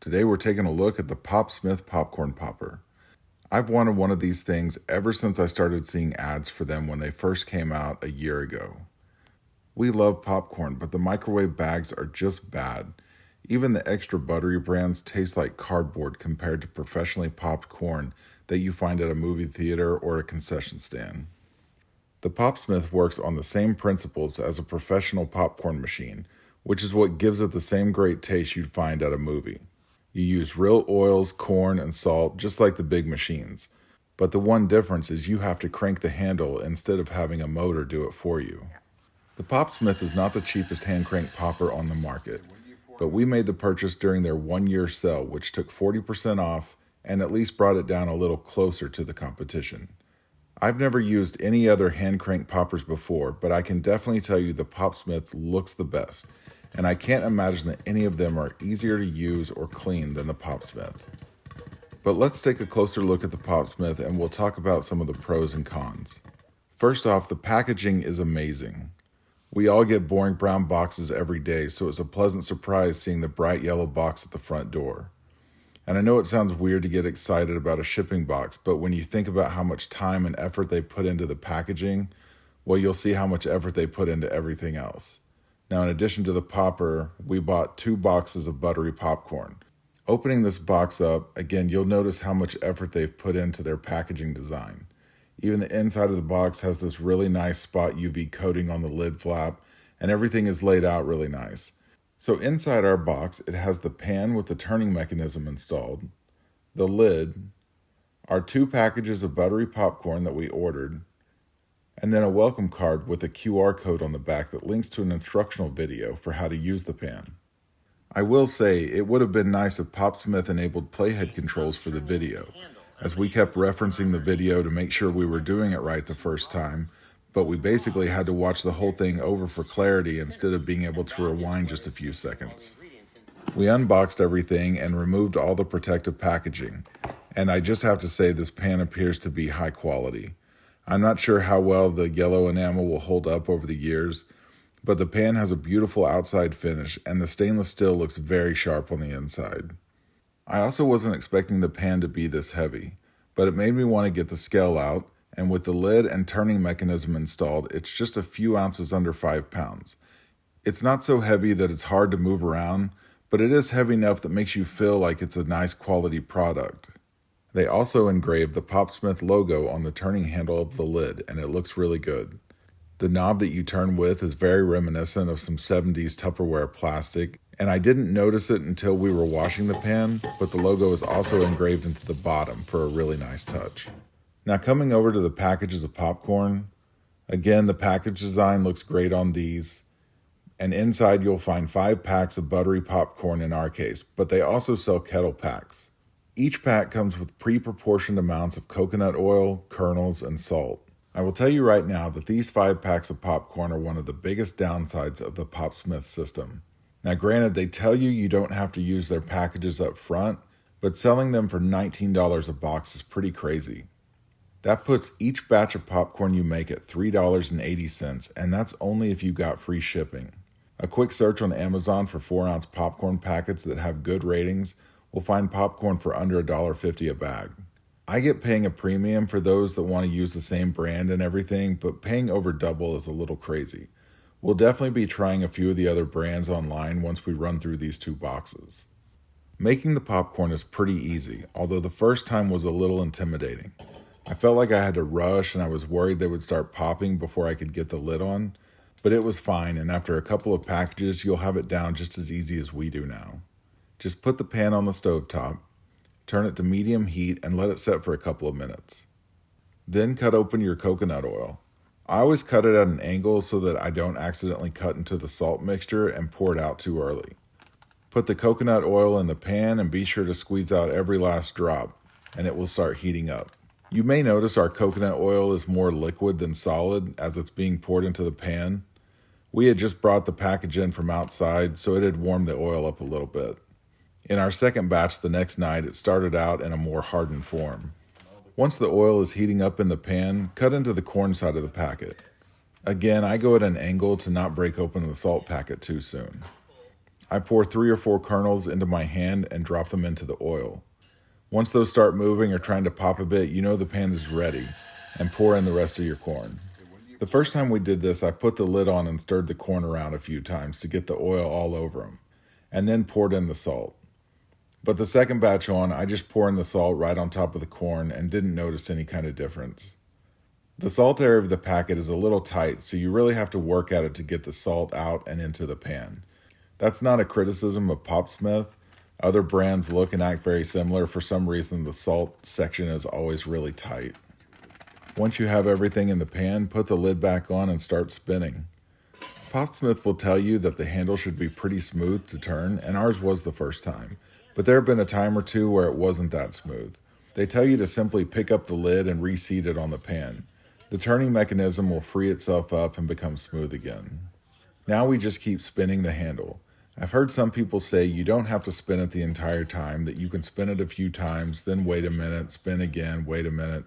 Today we're taking a look at the Popsmith popcorn popper. I've wanted one of these things ever since I started seeing ads for them when they first came out a year ago. We love popcorn, but the microwave bags are just bad. Even the extra buttery brands taste like cardboard compared to professionally popped corn that you find at a movie theater or a concession stand. The Popsmith works on the same principles as a professional popcorn machine, which is what gives it the same great taste you'd find at a movie. You use real oils, corn, and salt just like the big machines. But the one difference is you have to crank the handle instead of having a motor do it for you. The Popsmith is not the cheapest hand crank popper on the market, but we made the purchase during their 1-year sale, which took 40% off and at least brought it down a little closer to the competition. I've never used any other hand crank poppers before, but I can definitely tell you the Popsmith looks the best, and I can't imagine that any of them are easier to use or clean than the Popsmith. But let's take a closer look at the Popsmith and we'll talk about some of the pros and cons. First off, the packaging is amazing. We all get boring brown boxes every day, so it's a pleasant surprise seeing the bright yellow box at the front door. And I know it sounds weird to get excited about a shipping box, but when you think about how much time and effort they put into the packaging, well, you'll see how much effort they put into everything else. Now, in addition to the popper, we bought 2 boxes of buttery popcorn. Opening this box up, again, you'll notice how much effort they've put into their packaging design. Even the inside of the box has this really nice spot UV coating on the lid flap, and everything is laid out really nice. So inside our box, it has the pan with the turning mechanism installed, the lid, our 2 packages of buttery popcorn that we ordered, and then a welcome card with a QR code on the back that links to an instructional video for how to use the pan. I will say it would have been nice if Popsmith enabled playhead controls for the video, as we kept referencing the video to make sure we were doing it right the first time, but we basically had to watch the whole thing over for clarity instead of being able to rewind just a few seconds. We unboxed everything and removed all the protective packaging, and I just have to say this pan appears to be high quality. I'm not sure how well the yellow enamel will hold up over the years, but the pan has a beautiful outside finish and the stainless steel looks very sharp on the inside. I also wasn't expecting the pan to be this heavy, but it made me want to get the scale out, and with the lid and turning mechanism installed, it's just a few ounces under 5 pounds. It's not so heavy that it's hard to move around, but it is heavy enough that makes you feel like it's a nice quality product. They also engraved the Popsmith logo on the turning handle of the lid, and it looks really good. The knob that you turn with is very reminiscent of some 70s Tupperware plastic, and I didn't notice it until we were washing the pan, but the logo is also engraved into the bottom for a really nice touch. Now coming over to the packages of popcorn, again the package design looks great on these, and inside you'll find 5 packs of buttery popcorn in our case, but they also sell kettle packs. Each pack comes with pre-proportioned amounts of coconut oil, kernels, and salt. I will tell you right now that these 5 packs of popcorn are one of the biggest downsides of the Popsmith system. Now granted, they tell you you don't have to use their packages up front, but selling them for $19 a box is pretty crazy. That puts each batch of popcorn you make at $3.80, and that's only if you got free shipping. A quick search on Amazon for 4-ounce popcorn packets that have good ratings will find popcorn for under $1.50 a bag. I get paying a premium for those that want to use the same brand and everything, but paying over double is a little crazy. We'll definitely be trying a few of the other brands online once we run through these 2 boxes. Making the popcorn is pretty easy, although the first time was a little intimidating. I felt like I had to rush and I was worried they would start popping before I could get the lid on, but it was fine, and after a couple of packages you'll have it down just as easy as we do now. Just put the pan on the stovetop, turn it to medium heat, and let it set for a couple of minutes. Then cut open your coconut oil. I always cut it at an angle so that I don't accidentally cut into the salt mixture and pour it out too early. Put the coconut oil in the pan and be sure to squeeze out every last drop, and it will start heating up. You may notice our coconut oil is more liquid than solid as it's being poured into the pan. We had just brought the package in from outside, so it had warmed the oil up a little bit. In our second batch the next night, it started out in a more hardened form. Once the oil is heating up in the pan, cut into the corn side of the packet. Again, I go at an angle to not break open the salt packet too soon. I pour 3 or 4 kernels into my hand and drop them into the oil. Once those start moving or trying to pop a bit, you know the pan is ready, and pour in the rest of your corn. The first time we did this, I put the lid on and stirred the corn around a few times to get the oil all over them, and then poured in the salt. But the second batch on, I just poured in the salt right on top of the corn and didn't notice any kind of difference. The salt area of the packet is a little tight, so you really have to work at it to get the salt out and into the pan. That's not a criticism of Popsmith. Other brands look and act very similar. For some reason, the salt section is always really tight. Once you have everything in the pan, put the lid back on and start spinning. Popsmith will tell you that the handle should be pretty smooth to turn, and ours was the first time. But there have been a time or two where it wasn't that smooth. They tell you to simply pick up the lid and reseat it on the pan. The turning mechanism will free itself up and become smooth again. Now we just keep spinning the handle. I've heard some people say you don't have to spin it the entire time, that you can spin it a few times, then wait a minute, spin again, wait a minute.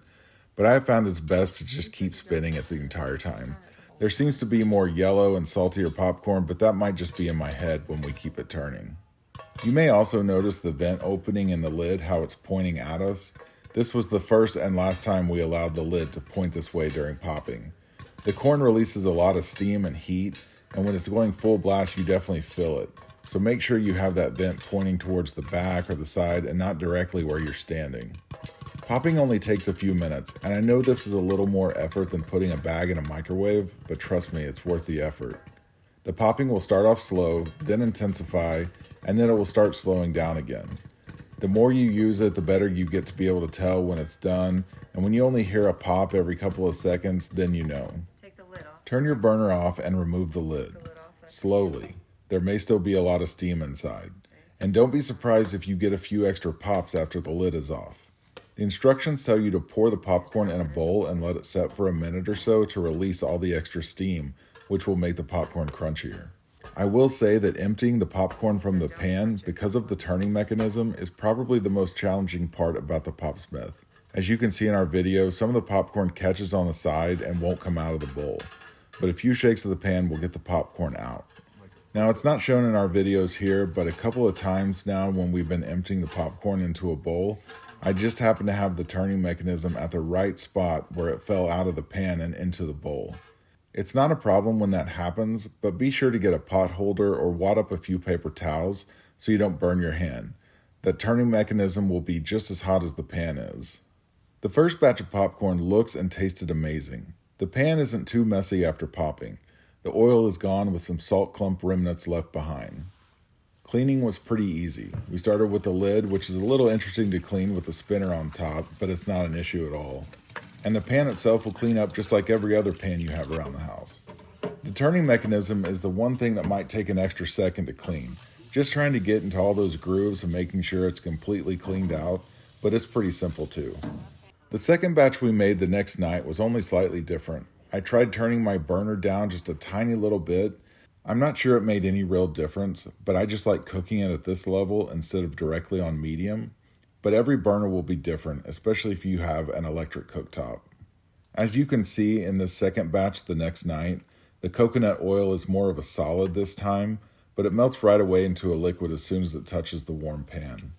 But I have found it's best to just keep spinning it the entire time. There seems to be more yellow and saltier popcorn, but that might just be in my head when we keep it turning. You may also notice the vent opening in the lid, how it's pointing at us. This was the first and last time we allowed the lid to point this way during popping. The corn releases a lot of steam and heat, and when it's going full blast, you definitely feel it. So make sure you have that vent pointing towards the back or the side and not directly where you're standing. Popping only takes a few minutes, and I know this is a little more effort than putting a bag in a microwave, but trust me, it's worth the effort. The popping will start off slow, then intensify, and then it will start slowing down again. The more you use it, the better you get to be able to tell when it's done, and when you only hear a pop every couple of seconds, then you know. Take the lid off. Turn your burner off and remove the lid. Slowly. There may still be a lot of steam inside. And don't be surprised if you get a few extra pops after the lid is off. The instructions tell you to pour the popcorn in a bowl and let it set for a minute or so to release all the extra steam, which will make the popcorn crunchier. I will say that emptying the popcorn from the pan, because of the turning mechanism, is probably the most challenging part about the Popsmith. As you can see in our video, some of the popcorn catches on the side and won't come out of the bowl, but a few shakes of the pan will get the popcorn out. Now, it's not shown in our videos here, but a couple of times now when we've been emptying the popcorn into a bowl, I just happen to have the turning mechanism at the right spot where it fell out of the pan and into the bowl. It's not a problem when that happens, but be sure to get a pot holder or wad up a few paper towels so you don't burn your hand. That turning mechanism will be just as hot as the pan is. The first batch of popcorn looks and tasted amazing. The pan isn't too messy after popping. The oil is gone with some salt clump remnants left behind. Cleaning was pretty easy. We started with the lid, which is a little interesting to clean with the spinner on top, but it's not an issue at all. And the pan itself will clean up just like every other pan you have around the house. The turning mechanism is the one thing that might take an extra second to clean. Just trying to get into all those grooves and making sure it's completely cleaned out, but it's pretty simple too. The second batch we made the next night was only slightly different. I tried turning my burner down just a tiny little bit. I'm not sure it made any real difference, but I just like cooking it at this level instead of directly on medium. But every burner will be different, especially if you have an electric cooktop. As you can see in this second batch the next night, the coconut oil is more of a solid this time, but it melts right away into a liquid as soon as it touches the warm pan.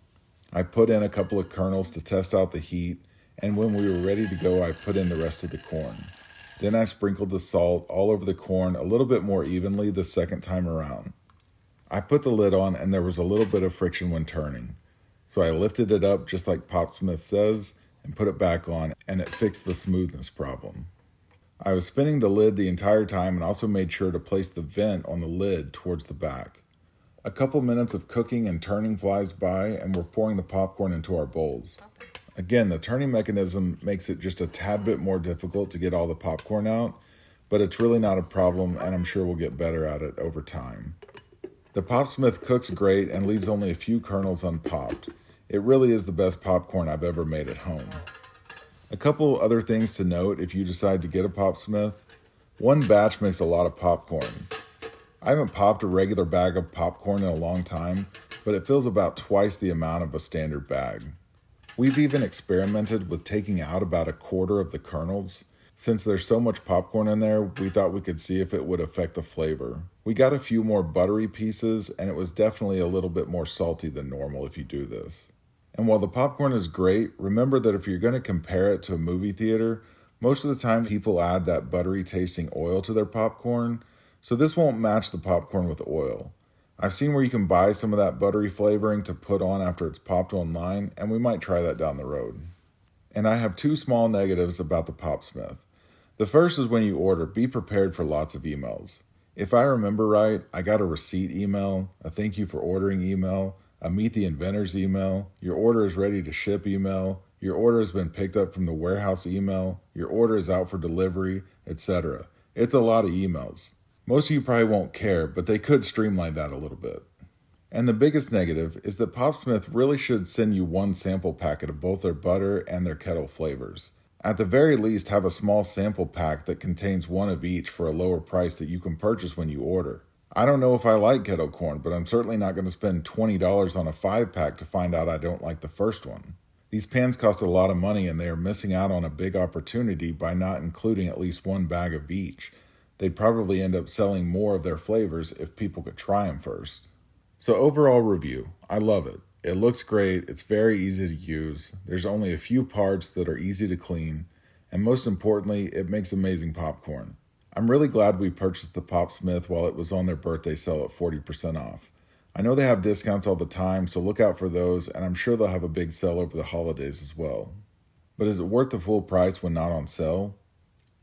I put in a couple of kernels to test out the heat, and when we were ready to go, I put in the rest of the corn. Then I sprinkled the salt all over the corn a little bit more evenly the second time around. I put the lid on and there was a little bit of friction when turning. So I lifted it up just like Popsmith says and put it back on, and it fixed the smoothness problem. I was spinning the lid the entire time and also made sure to place the vent on the lid towards the back. A couple minutes of cooking and turning flies by and we're pouring the popcorn into our bowls. Again, the turning mechanism makes it just a tad bit more difficult to get all the popcorn out, but it's really not a problem and I'm sure we'll get better at it over time. The Popsmith cooks great and leaves only a few kernels unpopped. It really is the best popcorn I've ever made at home. A couple other things to note if you decide to get a Popsmith. One batch makes a lot of popcorn. I haven't popped a regular bag of popcorn in a long time, but it fills about twice the amount of a standard bag. We've even experimented with taking out about a quarter of the kernels. Since there's so much popcorn in there, we thought we could see if it would affect the flavor. We got a few more buttery pieces, and it was definitely a little bit more salty than normal if you do this. And while the popcorn is great, remember that if you're going to compare it to a movie theater, most of the time people add that buttery tasting oil to their popcorn, so this won't match the popcorn with oil. I've seen where you can buy some of that buttery flavoring to put on after it's popped online, and we might try that down the road. And I have two small negatives about the Popsmith. The first is when you order, be prepared for lots of emails. If I remember right, I got a receipt email, a thank you for ordering email, a meet the inventors email, your order is ready to ship email, your order has been picked up from the warehouse email, your order is out for delivery, etc. It's a lot of emails. Most of you probably won't care, but they could streamline that a little bit. And the biggest negative is that Popsmith really should send you one sample packet of both their butter and their kettle flavors. At the very least, have a small sample pack that contains one of each for a lower price that you can purchase when you order. I don't know if I like kettle corn, but I'm certainly not going to spend $20 on a 5-pack to find out I don't like the first one. These pans cost a lot of money and they are missing out on a big opportunity by not including at least one bag of each. They'd probably end up selling more of their flavors if people could try them first. So overall review, I love it. It looks great, it's very easy to use, there's only a few parts that are easy to clean, and most importantly, it makes amazing popcorn. I'm really glad we purchased the Popsmith while it was on their birthday sale at 40% off. I know they have discounts all the time, so look out for those, and I'm sure they'll have a big sale over the holidays as well. But is it worth the full price when not on sale?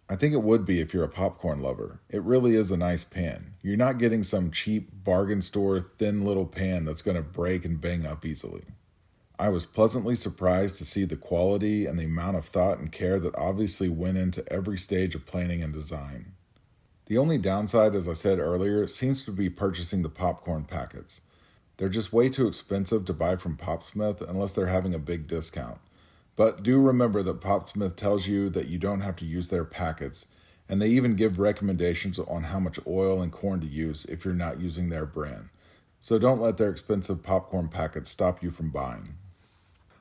I think it would be if you're a popcorn lover. It really is a nice pan. You're not getting some cheap bargain store thin little pan that's going to break and bang up easily. I was pleasantly surprised to see the quality and the amount of thought and care that obviously went into every stage of planning and design. The only downside, as I said earlier, seems to be purchasing the popcorn packets. They're just way too expensive to buy from Popsmith unless they're having a big discount. But do remember that Popsmith tells you that you don't have to use their packets, and they even give recommendations on how much oil and corn to use if you're not using their brand. So don't let their expensive popcorn packets stop you from buying.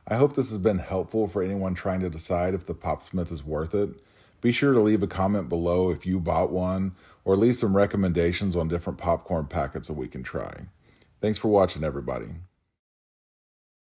I hope this has been helpful for anyone trying to decide if the Popsmith is worth it. Be sure to leave a comment below if you bought one, or leave some recommendations on different popcorn packets that we can try. Thanks for watching, everybody.